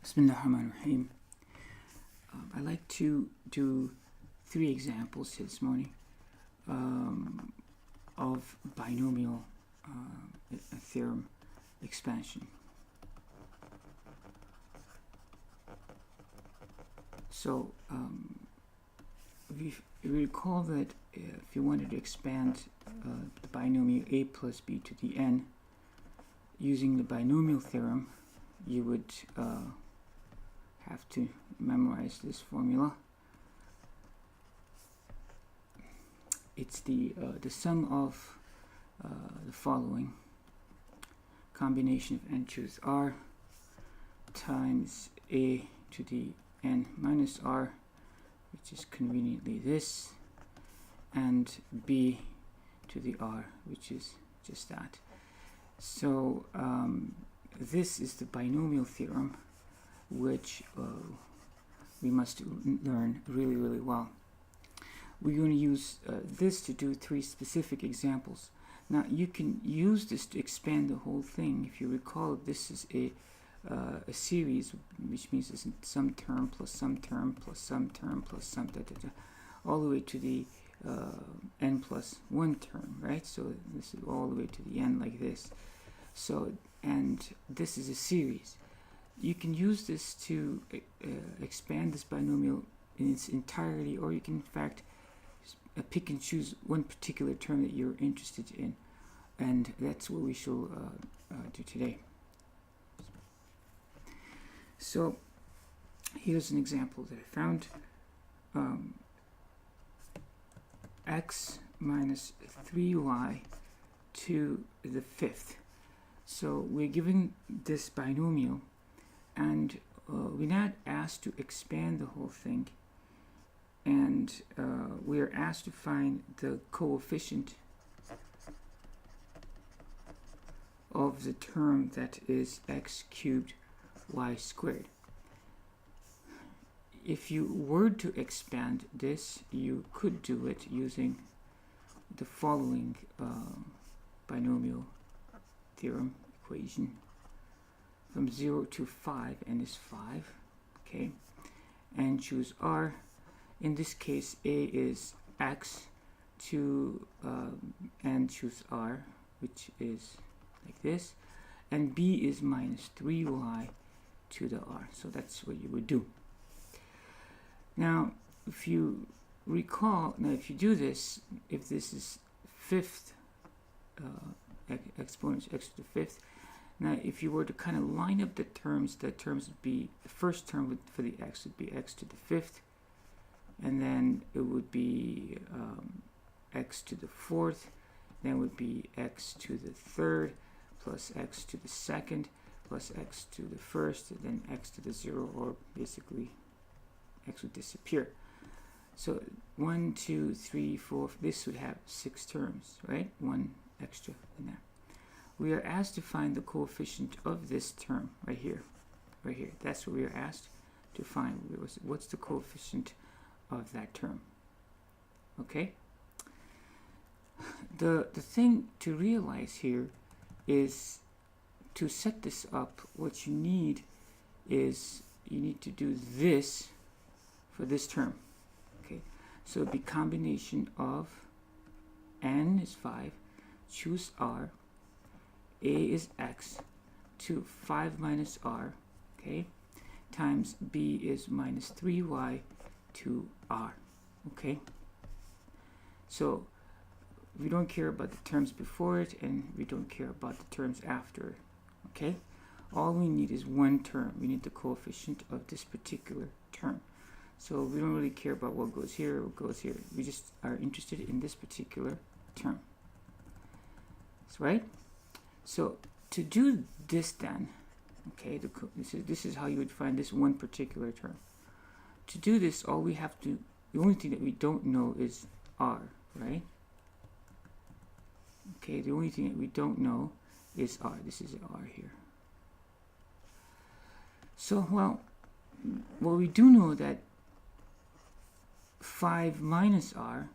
Bismillahirrahmanirrahim. I'd like to do 3 examples this morning of binomial theorem expansion. So we recall that if you wanted to expand the binomial a plus b to the n using the binomial theorem, you would have to memorize this formula. It's the sum of the following: combination of n choose r times a to the n minus r, which is conveniently this, and b to the r, which is just that. So this is the binomial theorem, which we must learn really well. We're going to use this to do 3 specific examples. Now you can use this to expand the whole thing. If you recall, this is a series, which means it's some term plus some term plus some term plus some all the way to the n plus 1 term, right? So this is all the way to the n like this. So, and this is a series. You can use this to expand this binomial in its entirety, or you can in fact pick and choose one particular term that you're interested in, and that's what we shall do today. So here's an example that I found. X minus 3y to the 5th. So we're given this binomial, and we're not asked to expand the whole thing, and we're asked to find the coefficient of the term that is x cubed y squared. If you were to expand this, you could do it using the following binomial theorem equation. From 0 to 5, n is 5, okay, and choose r. In this case, a is x to and choose r, which is like this, and b is minus 3y to the r. So that's what you would do. Now, if you recall, if you do this, if this is 5th exponent x to the 5th, now if you were to kind of line up the terms would be, the first term for the x would be x to the 5th, and then it would be x to the 4th, then it would be x to the 3rd, plus x to the 2nd, plus x to the 1st, and then x to the 0, or basically x would disappear. So 1, 2, 3, 4, this would have 6 terms, right? 1 extra in there. We are asked to find the coefficient of this term right here. That's what we are asked to find. What's the coefficient of that term? Okay. The thing to realize here is, to set this up, what you need is you need to do this for this term. Okay. So it'd be combination of n is 5, choose r, a is x to 5 minus r, okay, times b is minus 3y to r, okay. So we don't care about the terms before it, and we don't care about the terms after it, okay. All we need is one term. We need the coefficient of this particular term. So we don't really care about what goes here or what goes here. We just are interested in this particular term. That's right. So to do this then, okay, this is how you would find this one particular term. To do this, all we have to, the only thing that we don't know is r, right? Okay, the only thing that we don't know is r. This is r here. So, well, we do know that 5 minus r,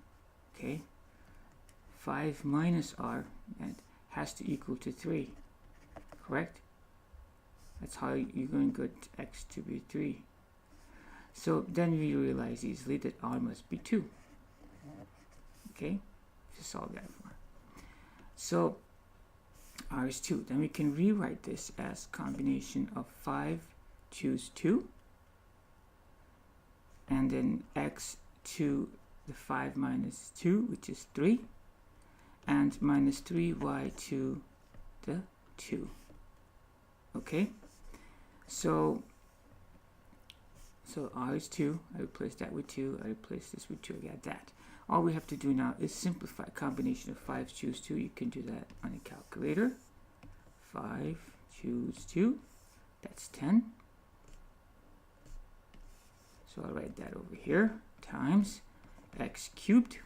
okay, 5 minus r, that has to equal to 3, correct? That's how you're going to get x to be 3. So then we realize easily that r must be 2. Okay, to solve that for. So r is 2. Then we can rewrite this as combination of 5 choose 2, and then x to the 5 minus 2, which is 3, and minus 3y to the 2. Okay, so r is 2. I replace that with 2. I replace this with 2. I got that. All we have to do now is simplify. Combination of 5 choose 2. You can do that on a calculator. 5 choose 2. That's 10. So I'll write that over here. Times x cubed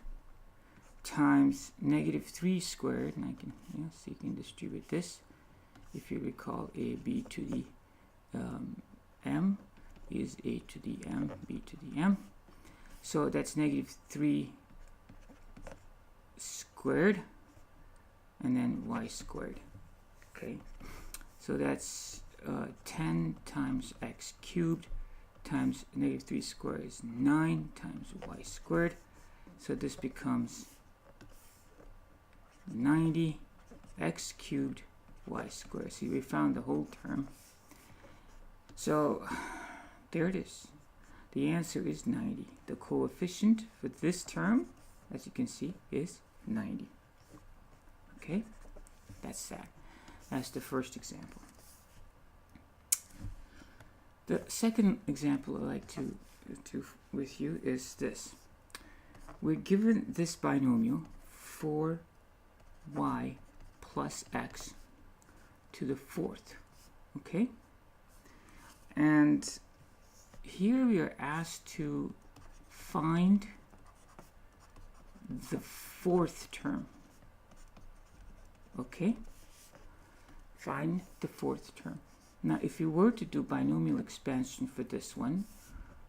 times negative 3 squared. And I can, so you can distribute this. If you recall, a b to the m is a to the m, b to the m. So that's negative 3 squared, and then y squared. Okay, so that's 10 times x cubed times negative 3 squared is 9 times y squared. So this becomes 90 x cubed y squared. See, we found the whole term. So there it is. The answer is 90. The coefficient for this term, as you can see, is 90. Okay, that's that. That's the first example. The second example I'd like to with you is this. We're given this binomial 4y plus x to the 4th. Okay, and here we are asked to find the 4th term. Okay, find the 4th term. Now if you were to do binomial expansion for this one,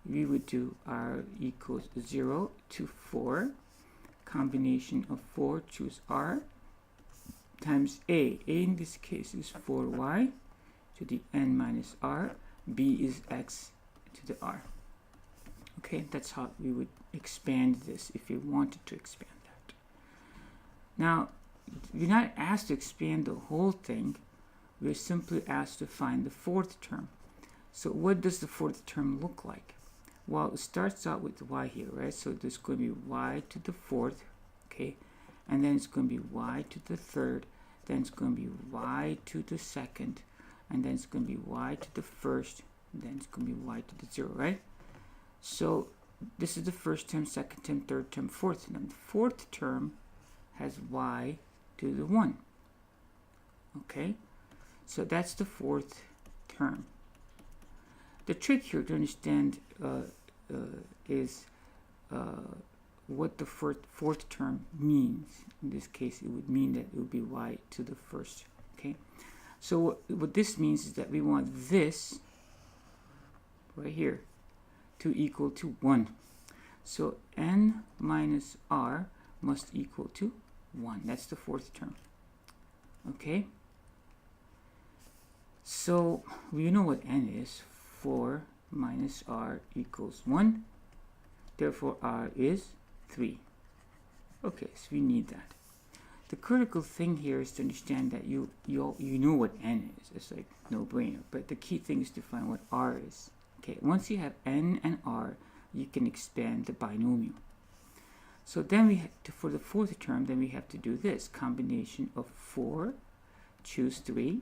we would do r equals 0 to 4, combination of 4, choose r, times a in this case is 4y to the n minus r, b is x to the r. Okay, that's how we would expand this if you wanted to expand that. Now, you're not asked to expand the whole thing. We're simply asked to find the 4th term. So what does the 4th term look like? Well, it starts out with y here, right? So there's going to be y to the 4th, okay? And then it's going to be y to the 3rd. Then it's going to be y to the 2nd. And then it's going to be y to the 1st. And then it's going to be y to the 0, right? So this is the 1st term, 2nd term, 3rd term, 4th term. The 4th term has y to the 1. Okay? So that's the 4th term. The trick here to understand is what the 4th term means. In this case, it would mean that it would be y to the 1st. Okay? So what this means is that we want this right here to equal to 1. So n minus r must equal to 1. That's the 4th term. Okay? So we know what n is. 4 minus r equals 1. Therefore r is 3. Okay, so we need that. The critical thing here is to understand that you know what n is. It's like no brainer. But the key thing is to find what r is. Okay, once you have n and r, you can expand the binomial. So then we have to, for the 4th term, then we have to do this combination of 4, choose 3,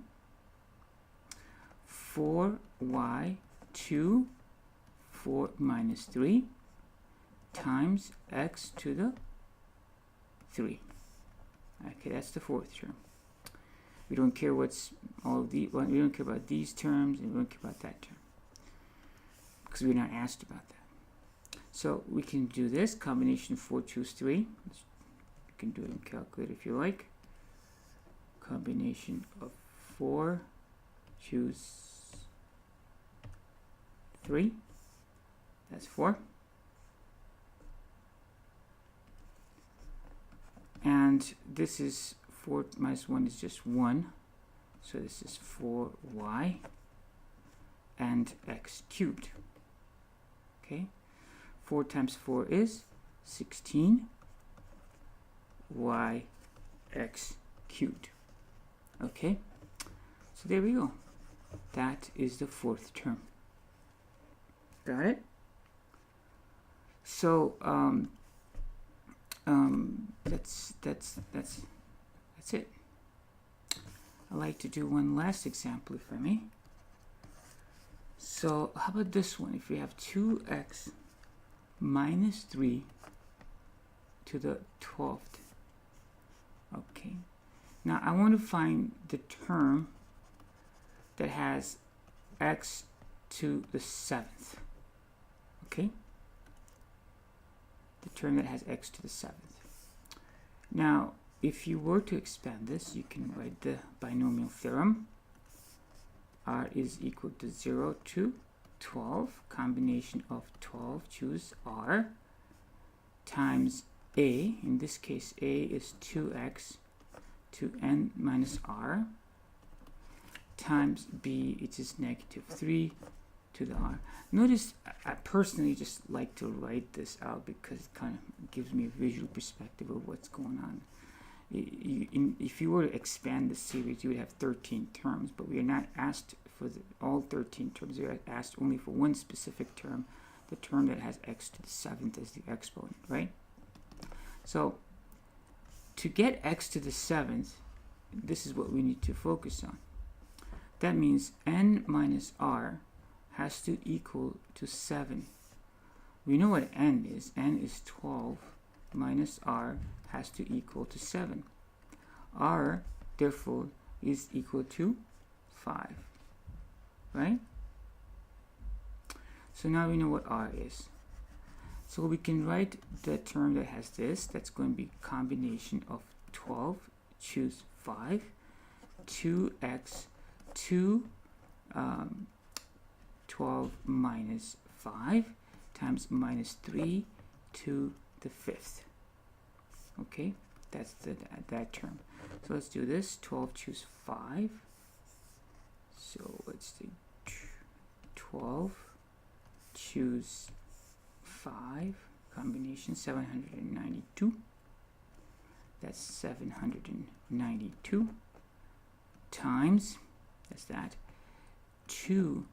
4y 2, 4 minus 3 times x to the 3. Okay, that's the 4th term. We don't care what's all of the. We don't care about these terms, and we don't care about that term because we're not asked about that. So we can do this combination of 4 choose 3. You can do it in calculator if you like. Combination of 4 choose 3. That's 4. And this is 4 minus 1 is just 1. So this is 4y and x cubed. Okay, 4 times 4 is 16 y x cubed. Okay, so there we go. That is the fourth term. Got it? So that's it. I'd like to do one last example, if I may. So how about this one? If we have 2x minus 3 to the 12th. Okay. Now I want to find the term that has x to the 7th. Okay? The term that has x to the 7th. Now, if you were to expand this, you can write the binomial theorem. R is equal to 0 to 12, combination of 12, choose R, times A, in this case A is 2x to n minus R, times B, it is negative 3 to the R. Notice I personally just like to write this out because it kind of gives me a visual perspective of what's going on. If you were to expand the series, you would have 13 terms, but we are not asked for all 13 terms. We are asked only for one specific term, the term that has x to the 7th as the exponent, right? So to get x to the 7th, this is what we need to focus on. That means n minus r has to equal to 7. We know what n is. N is 12 minus r has to equal to 7. R, therefore, is equal to 5. Right? So now we know what r is. So we can write the term that has this. That's going to be combination of 12, choose 5, 2x, 2 12 minus 5 times minus 3 to the 5th. Okay, that's that term. So let's do this. 12 choose 5. So let's do 12 choose 5, combination 792. That's 792 times, that's that, 2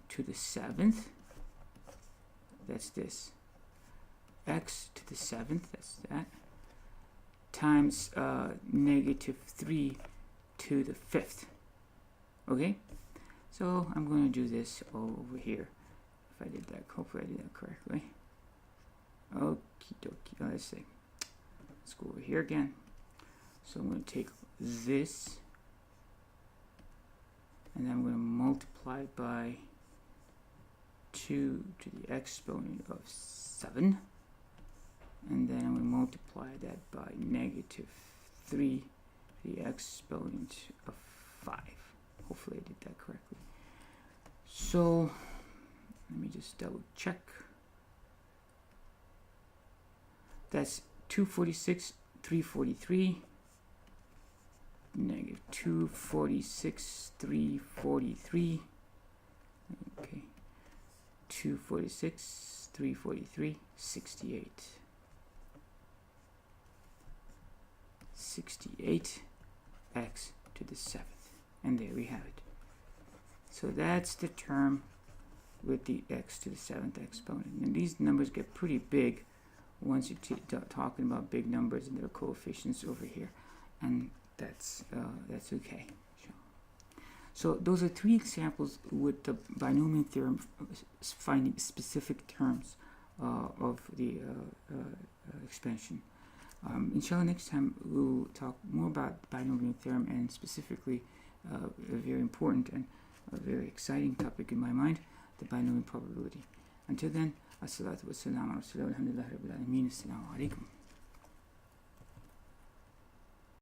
to the 7th, that's this, x to the 7th, that's that, times negative 3 to the 5th. Okay, so I'm going to do this over here. If I did that, hopefully I did that correctly. Okie dokie, let's see. Let's go over here again. So I'm going to take this, and then I'm going to multiply by 2 to the exponent of 7, and then I'm going to multiply that by negative 3 to the exponent of 5. Hopefully I did that correctly. So let me just double check. That's 246, 343, negative 246, 343, okay, 246, 343, 68. 68 x to the 7th. And there we have it. So that's the term with the x to the 7th exponent. And these numbers get pretty big once you're talking about big numbers and their coefficients over here. And that's okay. So those are 3 examples with the binomial theorem finding specific terms of the expansion. Inshallah, next time we'll talk more about the binomial theorem, and specifically a very important and a very exciting topic in my mind, the binomial probability. Until then, as-salatu was-salamu ala rasulillah, alhamdulillahi rabbil alameen, assalamu alaikum.